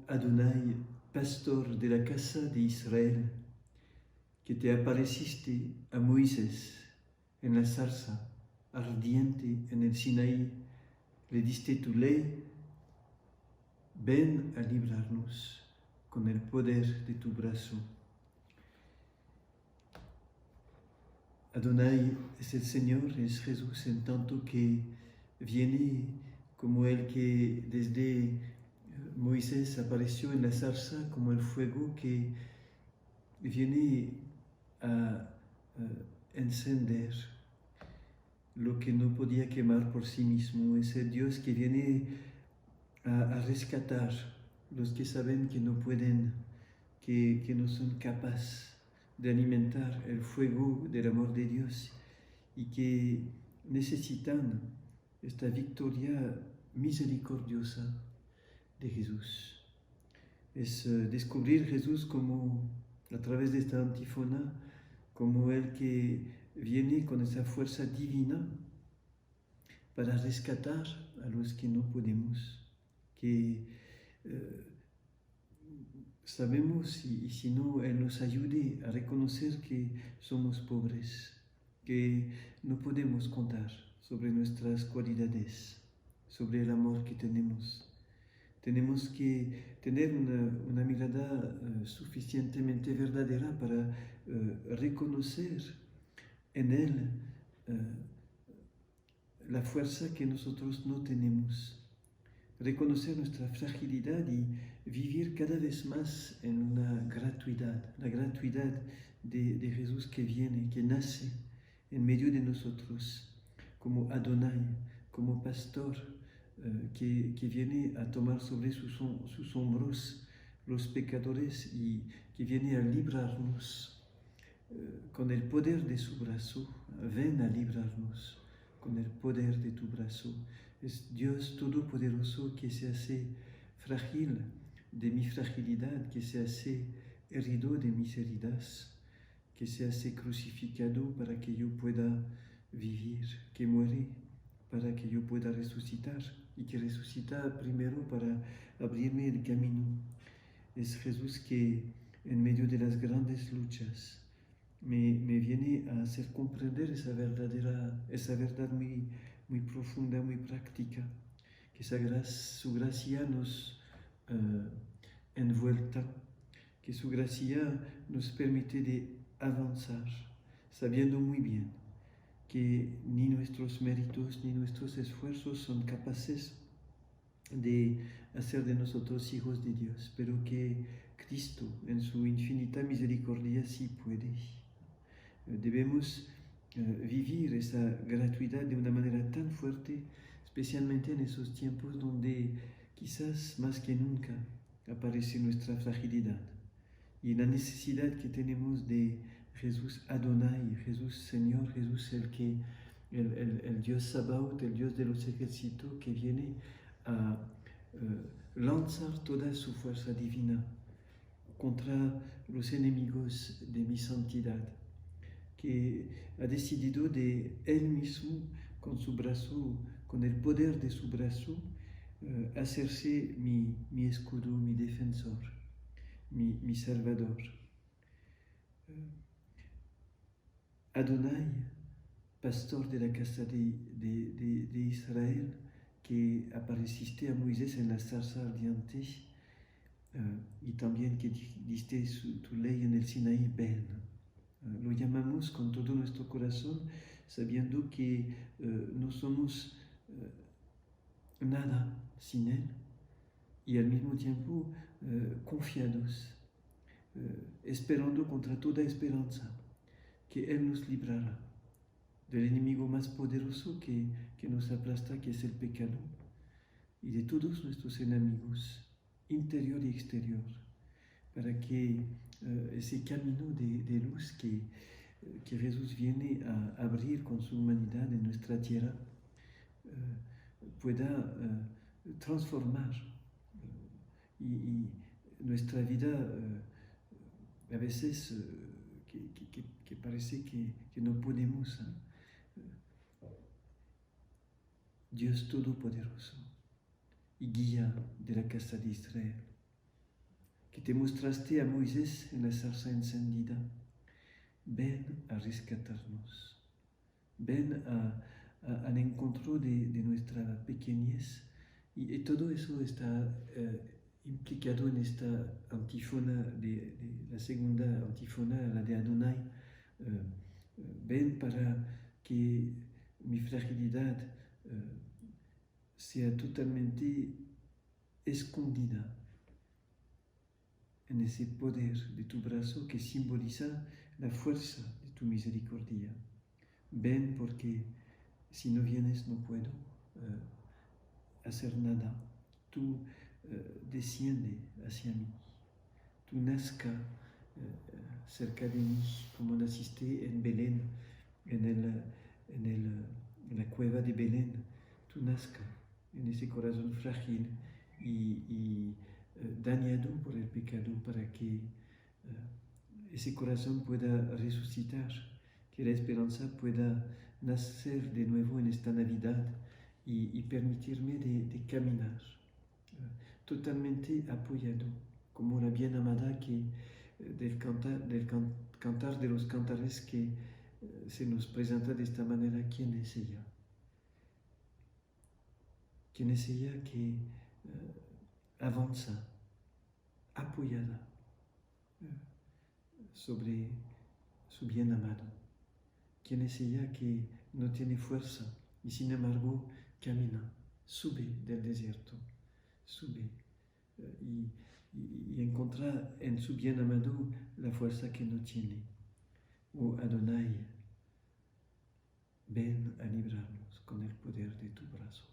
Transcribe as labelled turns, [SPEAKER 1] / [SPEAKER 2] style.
[SPEAKER 1] oh Adonai, pastor de la casa de Israel, que te apareciste a Moisés en la zarza ardiente en el Sinaí, le diste tu ley, ven a librarnos con el poder de tu brazo. Adonai es el Señor, es Jesús, en tanto que viene como el que desde Moisés apareció en la zarza, como el fuego que viene a encender lo que no podía quemar por sí mismo. Es el Dios que viene a rescatar los que saben que no pueden, que no son capaces de alimentar el fuego del amor de Dios y que necesitan esta victoria misericordiosa de Jesús. Es descubrir Jesús como, a través de esta antífona, como el que viene con esa fuerza divina para rescatar a los que no podemos, que sabemos y si no, Él nos ayude a reconocer que somos pobres, que no podemos contar sobre nuestras cualidades, sobre el amor que tenemos. Tenemos que tener una mirada suficientemente verdadera para reconocer en Él la fuerza que nosotros no tenemos. Reconocer nuestra fragilidad y vivir cada vez más en una gratuidad, la gratuidad de Jesús que viene, que nace en medio de nosotros, como Adonai, como pastor, que viene a tomar sobre sus hombros los pecadores y que viene a librarnos con el poder de su brazo. Ven a librarnos con el poder de tu brazo. Es Dios Todopoderoso que se hace frágil de mi fragilidad, que se hace herido de mis heridas, que se hace crucificado para que yo pueda vivir, que muere para que yo pueda resucitar y que resucita primero para abrirme el camino. Es Jesús que en medio de las grandes luchas me viene a hacer comprender esa verdad muy profunda, muy práctica, que su gracia nos envuelta, que su gracia nos permite de avanzar, sabiendo muy bien que ni nuestros méritos ni nuestros esfuerzos son capaces de hacer de nosotros hijos de Dios, pero que Cristo en su infinita misericordia sí puede. Debemos vivir esa gratuidad de una manera tan fuerte, especialmente en esos tiempos donde quizás más que nunca aparece nuestra fragilidad y la necesidad que tenemos de Jesús Adonai, Jesús Señor, Jesús el Dios Sabaoth, el Dios de los ejércitos, que viene a lanzar toda su fuerza divina contra los enemigos de mi santidad, que ha decidido de Él mismo, con su brazo, con el poder de su brazo, hacerse mi escudo, mi defensor, mi salvador. Adonai, pastor de la casa de Israel, que apareciste a Moisés en la zarza ardiente, y también que diste tu ley en el Sinaí, ven. Lo llamamos con todo nuestro corazón, sabiendo que no somos nada sin Él, y al mismo tiempo confiados, esperando contra toda esperanza que Él nos librará del enemigo más poderoso que nos aplasta, que es el pecado, y de todos nuestros enemigos, interior y exterior, para que ese camino de luz que Jesús viene a abrir con su humanidad en nuestra tierra pueda transformar y nuestra vida a veces que parece que no podemos. Dios Todopoderoso y guía de la casa de Israel, que te mostraste a Moisés en la zarza encendida. Ven a rescatarnos, ven al encuentro de nuestra pequeñez, y todo eso está implicado en esta antífona, de la segunda antífona, la de Adonai. Ven para que mi fragilidad sea totalmente escondida en ese poder de tu brazo que simboliza la fuerza de tu misericordia. Ven porque si no vienes no puedo hacer nada. Tú desciende hacia mí, tú nazca cerca de mí, como naciste en Belén, en la cueva de Belén. Tú nazca en ese corazón frágil y dañado por el pecado, para que ese corazón pueda resucitar, que la esperanza pueda nacer de nuevo en esta Navidad y permitirme de caminar totalmente apoyado, como la bien amada que del cantar de los cantares que se nos presenta de esta manera. ¿Quién es ella? ¿Quién es ella que avanza apoyada sobre su bien amado? ¿Quién es ella que no tiene fuerza y sin embargo camina, sube del desierto, sube y encuentra en su bien amado la fuerza que no tiene? Oh Adonai, ven a librarnos con el poder de tu brazo.